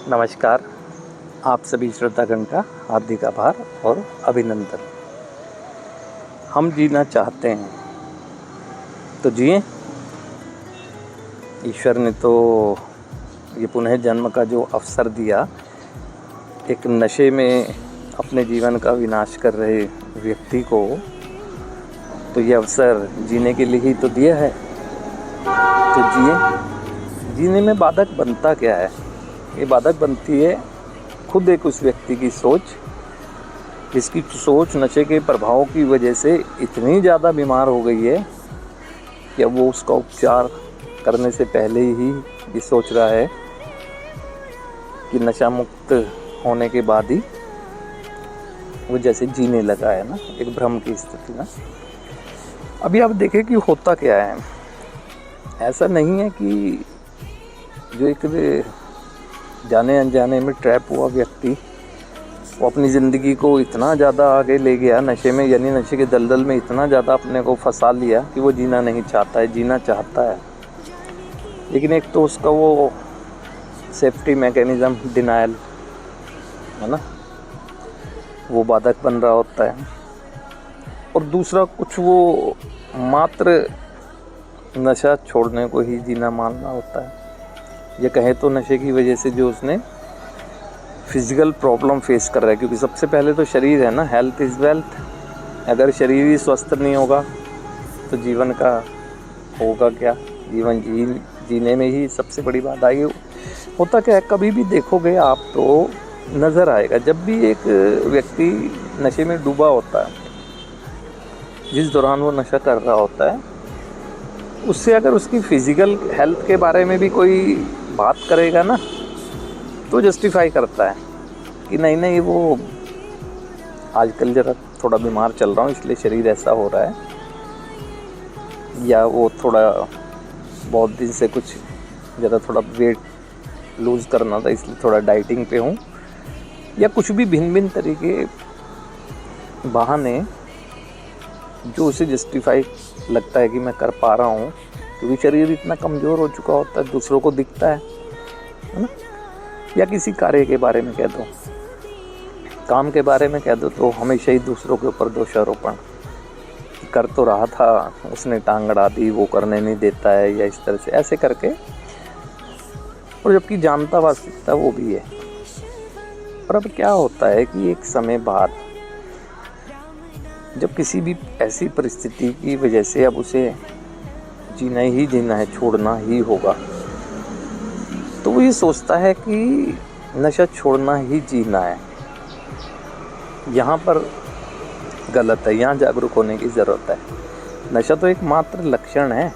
नमस्कार। आप सभी श्रोतागण का हार्दिक आभार और अभिनंदन। हम जीना चाहते हैं तो जिएं। ईश्वर ने तो ये पुनः जन्म का जो अवसर दिया, एक नशे में अपने जीवन का विनाश कर रहे व्यक्ति को, तो ये अवसर जीने के लिए ही तो दिया है। तो जिए। जीने में बाधक बनता क्या है? ये बाधक बनती है खुद एक उस व्यक्ति की सोच, जिसकी सोच नशे के प्रभाव की वजह से इतनी ज़्यादा बीमार हो गई है कि अब वो उसका उपचार करने से पहले ही ये सोच रहा है कि नशा मुक्त होने के बाद ही वो जैसे जीने लगा है ना, एक भ्रम की स्थिति ना। अभी आप देखें कि होता क्या है। ऐसा नहीं है कि जो एक जाने अनजाने में ट्रैप हुआ व्यक्ति वो अपनी ज़िंदगी को इतना ज़्यादा आगे ले गया नशे में, यानी नशे के दलदल में इतना ज़्यादा अपने को फंसा लिया कि वो जीना नहीं चाहता है, जीना चाहता है। लेकिन एक तो उसका वो सेफ्टी मैकेनिज़्म डिनायल है ना, वो बाधक बन रहा होता है। और दूसरा कुछ वो मात्र नशा छोड़ने को ही जीना मानना होता है। ये कहें तो नशे की वजह से जो उसने फिज़िकल प्रॉब्लम फेस कर रहा है, क्योंकि सबसे पहले तो शरीर है ना, हेल्थ इज़ वेल्थ। अगर शरीर ही स्वस्थ नहीं होगा तो जीवन का होगा क्या? जीवन जीने में ही सबसे बड़ी बात आई। होता क्या है, कभी भी देखोगे आप तो नज़र आएगा, जब भी एक व्यक्ति नशे में डूबा होता है, जिस दौरान वो नशा कर रहा होता है, उससे अगर उसकी फ़िज़िकल हेल्थ के बारे में भी कोई बात करेगा ना, तो जस्टिफाई करता है कि नहीं वो आजकल ज़रा थोड़ा बीमार चल रहा हूँ इसलिए शरीर ऐसा हो रहा है, या वो थोड़ा बहुत दिन से कुछ ज़रा थोड़ा वेट लूज़ करना था इसलिए थोड़ा डाइटिंग पे हूँ, या कुछ भी भिन्न भिन्न तरीके बहाने जो उसे जस्टिफाई लगता है कि मैं कर पा रहा हूँ, क्योंकि शरीर इतना कमज़ोर हो चुका होता है, दूसरों को दिखता है ना। या किसी कार्य के बारे में कह दो, काम के बारे में कह दो, तो हमेशा ही दूसरों के ऊपर दोषारोपण, कर तो रहा था उसने टांग अड़ा दी, वो करने नहीं देता है, या इस तरह से ऐसे करके। और जबकि जानता वास्तविकता वो भी है। और अब क्या होता है कि एक समय बाद जब किसी भी ऐसी परिस्थिति की वजह से अब उसे जीना ही जीना है, छोड़ना ही होगा, तो वो ये सोचता है कि नशा छोड़ना ही जीना है। यहाँ पर गलत है, यहाँ जागरूक होने की ज़रूरत है। नशा तो एक मात्र लक्षण है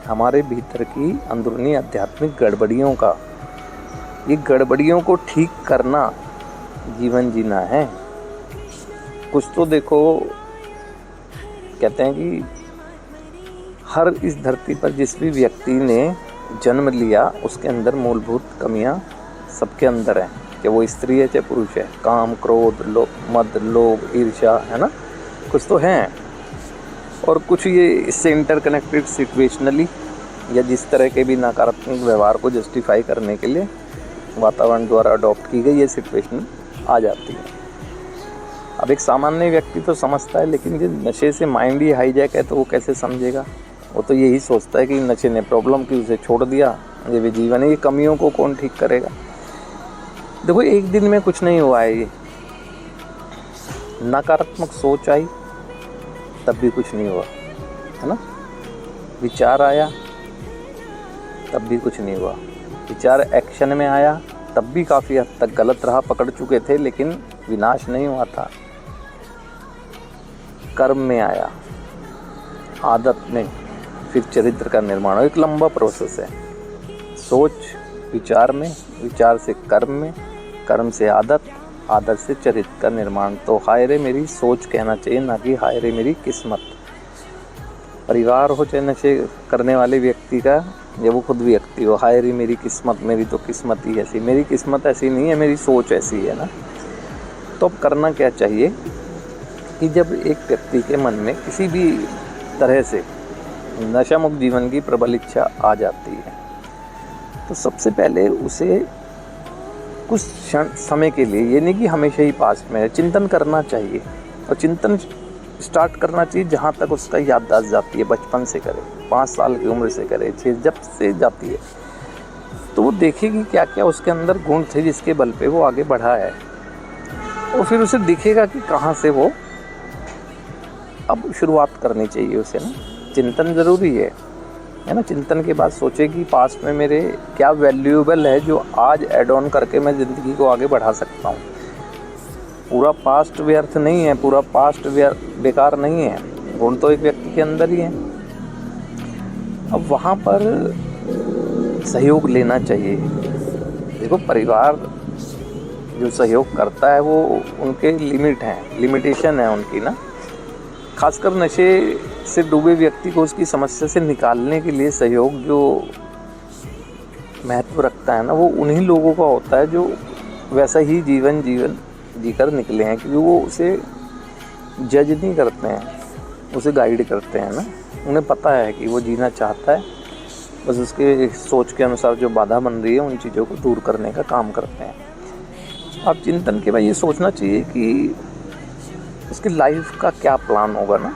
हमारे भीतर की अंदरूनी आध्यात्मिक गड़बड़ियों का। ये गड़बड़ियों को ठीक करना जीवन जीना है। कुछ तो देखो, कहते हैं कि हर इस धरती पर जिस भी व्यक्ति ने जन्म लिया उसके अंदर मूलभूत कमियां सबके अंदर हैं, कि वो स्त्री है चाहे पुरुष है। काम, क्रोध, मद, लोभ, ईर्ष्या, है ना, कुछ तो हैं। और कुछ ये इससे इंटरकनेक्टेड सिचुएशनली, या जिस तरह के भी नकारात्मक व्यवहार को जस्टिफाई करने के लिए वातावरण द्वारा अडॉप्ट की गई ये सिचुएशन आ जाती है। अब एक सामान्य व्यक्ति तो समझता है, लेकिन जो नशे से माइंड ही हाईजैक है तो वो कैसे समझेगा? वो तो यही सोचता है कि नशे ने प्रॉब्लम की, उसे छोड़ दिया, ये भी जीवन है, ये कमियों को कौन ठीक करेगा? देखो, एक दिन में कुछ नहीं हुआ है। ये नकारात्मक सोच आई तब भी कुछ नहीं हुआ, है ना। विचार आया तब भी कुछ नहीं हुआ। विचार एक्शन में आया तब भी काफ़ी हद तक गलत रहा, पकड़ चुके थे, लेकिन विनाश नहीं हुआ था। कर्म में आया, आदत में, फिर चरित्र का निर्माण। एक लंबा प्रोसेस है। सोच विचार में, विचार से कर्म में, कर्म से आदत, आदत से चरित्र का निर्माण। तो हाय रे मेरी सोच कहना चाहिए, ना कि हाय रे मेरी किस्मत। परिवार हो चाहे नशे करने वाले व्यक्ति का, या वो खुद व्यक्ति हो, हाय रे मेरी किस्मत, मेरी तो किस्मत ही ऐसी। मेरी किस्मत ऐसी नहीं है, मेरी सोच ऐसी है ना। तो अब करना क्या चाहिए कि जब एक व्यक्ति के मन में किसी भी तरह से नशा मुक्त जीवन की प्रबल इच्छा आ जाती है, तो सबसे पहले उसे कुछ क्षण समय के लिए, ये नहीं कि हमेशा ही पास्ट में है, चिंतन करना चाहिए। और चिंतन स्टार्ट करना चाहिए जहाँ तक उसका याददाश्त जाती है, बचपन से करे, 5 साल की उम्र से करे, 6 जब से जाती है, तो वो देखेगी क्या क्या उसके अंदर गुण थे जिसके बल पे वो आगे बढ़ा है। और फिर उसे दिखेगा कि कहाँ से वो अब शुरुआत करनी चाहिए उसे ना। चिंतन ज़रूरी है ना। चिंतन के बाद सोचे कि पास्ट में मेरे क्या वैल्यूएबल है जो आज ऐड ऑन करके मैं ज़िंदगी को आगे बढ़ा सकता हूँ। पूरा पास्ट व्यर्थ नहीं है, पूरा पास्ट बेकार नहीं है, गुण तो एक व्यक्ति के अंदर ही है। अब वहाँ पर सहयोग लेना चाहिए। देखो, परिवार जो सहयोग करता है वो उनके लिमिट हैं, लिमिटेशन है उनकी ना। खासकर नशे से डूबे व्यक्ति को उसकी समस्या से निकालने के लिए सहयोग जो महत्व रखता है ना, वो उन्हीं लोगों का होता है जो वैसा ही जीवन जीकर निकले हैं, क्योंकि वो उसे जज नहीं करते हैं, उसे गाइड करते हैं ना। उन्हें पता है कि वो जीना चाहता है, बस उसके सोच के अनुसार जो बाधा बन रही है उन चीज़ों को दूर करने का काम करते हैं। अब चिंतन के बाद ये सोचना चाहिए कि उसकी लाइफ का क्या प्लान होगा ना।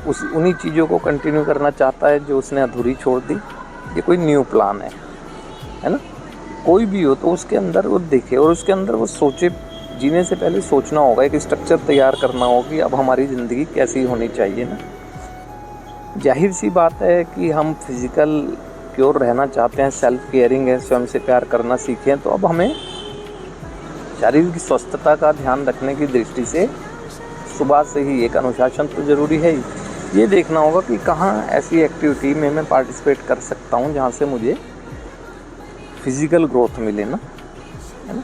उन्हीं चीज़ों को कंटिन्यू करना चाहता है जो उसने अधूरी छोड़ दी, ये कोई न्यू प्लान है ना। कोई भी हो तो उसके अंदर वो देखे और उसके अंदर वो सोचे। जीने से पहले सोचना होगा, एक स्ट्रक्चर तैयार करना होगा कि अब हमारी ज़िंदगी कैसी होनी चाहिए ना। जाहिर सी बात है कि हम फिज़िकल क्योर रहना चाहते हैं, सेल्फ केयरिंग है, स्वयं से प्यार करना सीखें, तो अब हमें शारीरिक स्वस्थता का ध्यान रखने की दृष्टि से सुबह से ही एक अनुशासन तो ज़रूरी है ही। ये देखना होगा कि कहाँ ऐसी एक्टिविटी में मैं पार्टिसिपेट कर सकता हूँ जहाँ से मुझे फिज़िकल ग्रोथ मिले ना, है ना।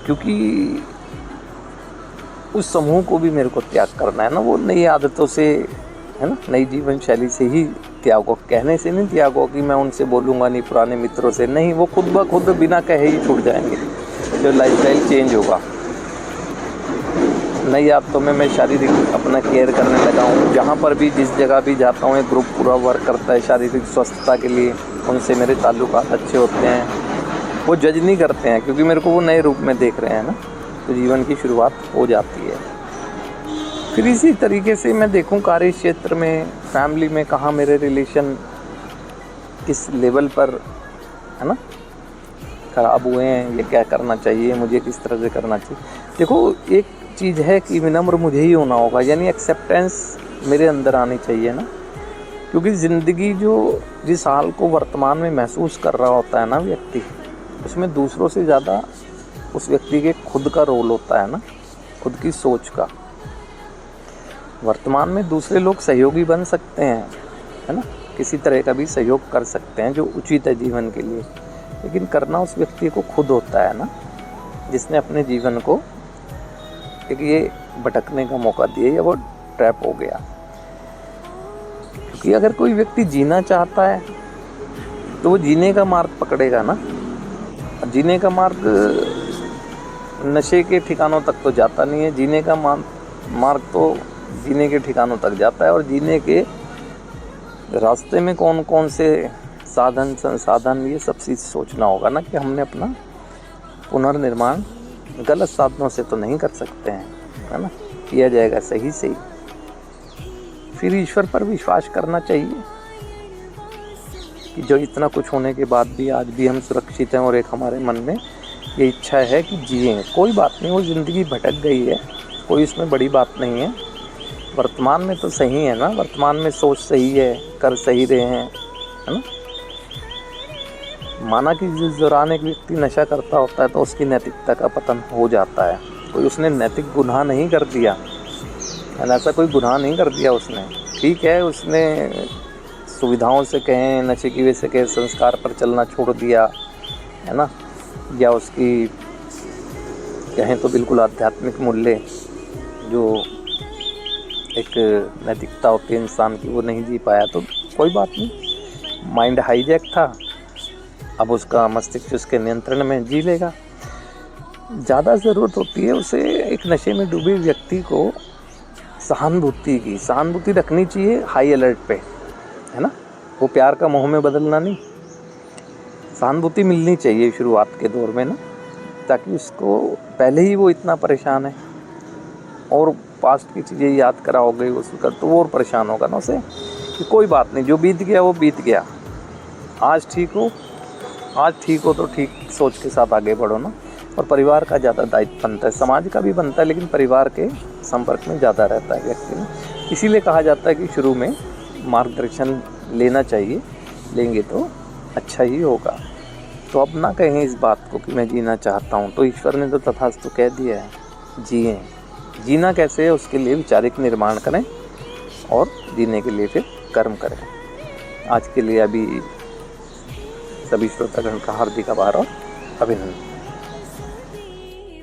क्योंकि उस समूह को भी मेरे को त्याग करना है ना। वो नई आदतों से, है ना, नई जीवन शैली से ही त्यागो, कहने से नहीं त्यागो कि मैं उनसे बोलूँगा नहीं, पुराने मित्रों से नहीं। वो खुद ब खुद बिना कहे ही छूट जाएंगे। जो लाइफस्टाइल चेंज होगा, नई आदतों में मैं शारीरिक अपना केयर करने लगा हूँ। जहाँ पर भी, जिस जगह भी जाता हूँ, एक ग्रुप पूरा वर्क करता है शारीरिक स्वस्थता के लिए। उनसे मेरे ताल्लुकात अच्छे होते हैं, वो जज नहीं करते हैं, क्योंकि मेरे को वो नए रूप में देख रहे हैं ना। तो जीवन की शुरुआत हो जाती है। फिर इसी तरीके से मैं देखूं कार्य क्षेत्र में, फैमिली में, कहाँ मेरे रिलेशन किस लेवल पर, है ना, ख़राब हुए हैं, ये क्या करना चाहिए मुझे, किस तरह से करना चाहिए। देखो, एक चीज़ है कि विनम्र मुझे ही होना होगा, यानी एक्सेप्टेंस मेरे अंदर आनी चाहिए ना। क्योंकि ज़िंदगी जो जिस हाल को वर्तमान में महसूस कर रहा होता है ना व्यक्ति, उसमें दूसरों से ज़्यादा उस व्यक्ति के खुद का रोल होता है ना, खुद की सोच का। वर्तमान में दूसरे लोग सहयोगी बन सकते हैं, है ना, किसी तरह का भी सहयोग कर सकते हैं जो उचित है जीवन के लिए, लेकिन करना उस व्यक्ति को खुद होता है ना, जिसने अपने जीवन को एक ये भटकने का मौका दिया या वो ट्रैप हो गया। क्योंकि अगर कोई व्यक्ति जीना चाहता है तो वो जीने का मार्ग पकड़ेगा ना। जीने का मार्ग नशे के ठिकानों तक तो जाता नहीं है, जीने का मार्ग तो जीने के ठिकानों तक जाता है। और जीने के रास्ते में कौन कौन से साधन संसाधन, ये सब चीज़ सोचना होगा ना कि हमने अपना पुनर्निर्माण गलत साधनों से तो नहीं कर सकते हैं, है ना, किया जाएगा सही से ही। फिर ईश्वर पर विश्वास करना चाहिए कि जो इतना कुछ होने के बाद भी आज भी हम सुरक्षित हैं और एक हमारे मन में ये इच्छा है कि जिएं। कोई बात नहीं, वो ज़िंदगी भटक गई है, कोई इसमें बड़ी बात नहीं है। वर्तमान में तो सही है ना, वर्तमान में सोच सही है, कर सही रहे हैं, है ना। माना कि जिस दौरान एक व्यक्ति नशा करता होता है तो उसकी नैतिकता का पतन हो जाता है। कोई उसने नैतिक गुनाह नहीं कर दिया, ऐसा कोई गुनाह नहीं कर दिया उसने। ठीक है, उसने सुविधाओं से कहें, नशे की वजह से कहें, संस्कार पर चलना छोड़ दिया, है ना, या उसकी कहें तो बिल्कुल आध्यात्मिक मूल्य जो एक नैतिकता होती है इंसान की, वो नहीं जी पाया, तो कोई बात नहीं। माइंड हाईजैक था, अब उसका मस्तिष्क उसके नियंत्रण में, जी लेगा। ज़्यादा ज़रूरत होती है उसे एक नशे में डूबे व्यक्ति को सहानुभूति की। सहानुभूति रखनी चाहिए हाई अलर्ट पे, है ना। वो प्यार का मोह में बदलना नहीं, सहानुभूति मिलनी चाहिए शुरुआत के दौर में ना, ताकि उसको पहले ही वो इतना परेशान है और पास्ट की चीज़ें याद कराओगे उसका तो वो और परेशान होगा ना उसे, कि कोई बात नहीं, जो बीत गया वो बीत गया, आज ठीक हो तो ठीक सोच के साथ आगे बढ़ो ना। और परिवार का ज़्यादा दायित्व बनता है, समाज का भी बनता है, लेकिन परिवार के संपर्क में ज़्यादा रहता है व्यक्ति में। इसीलिए कहा जाता है कि शुरू में मार्गदर्शन लेना चाहिए, लेंगे तो अच्छा ही होगा। तो अब ना कहें इस बात को कि मैं जीना चाहता हूँ, तो ईश्वर ने तो तथास्तु कह दिया है, जिए। जीना कैसे है उसके लिए वैचारिक निर्माण करें और जीने के लिए फिर कर्म करें। आज के लिए अभी सभी श्रोतागण का हार्दिक आभार और अभिनंदन।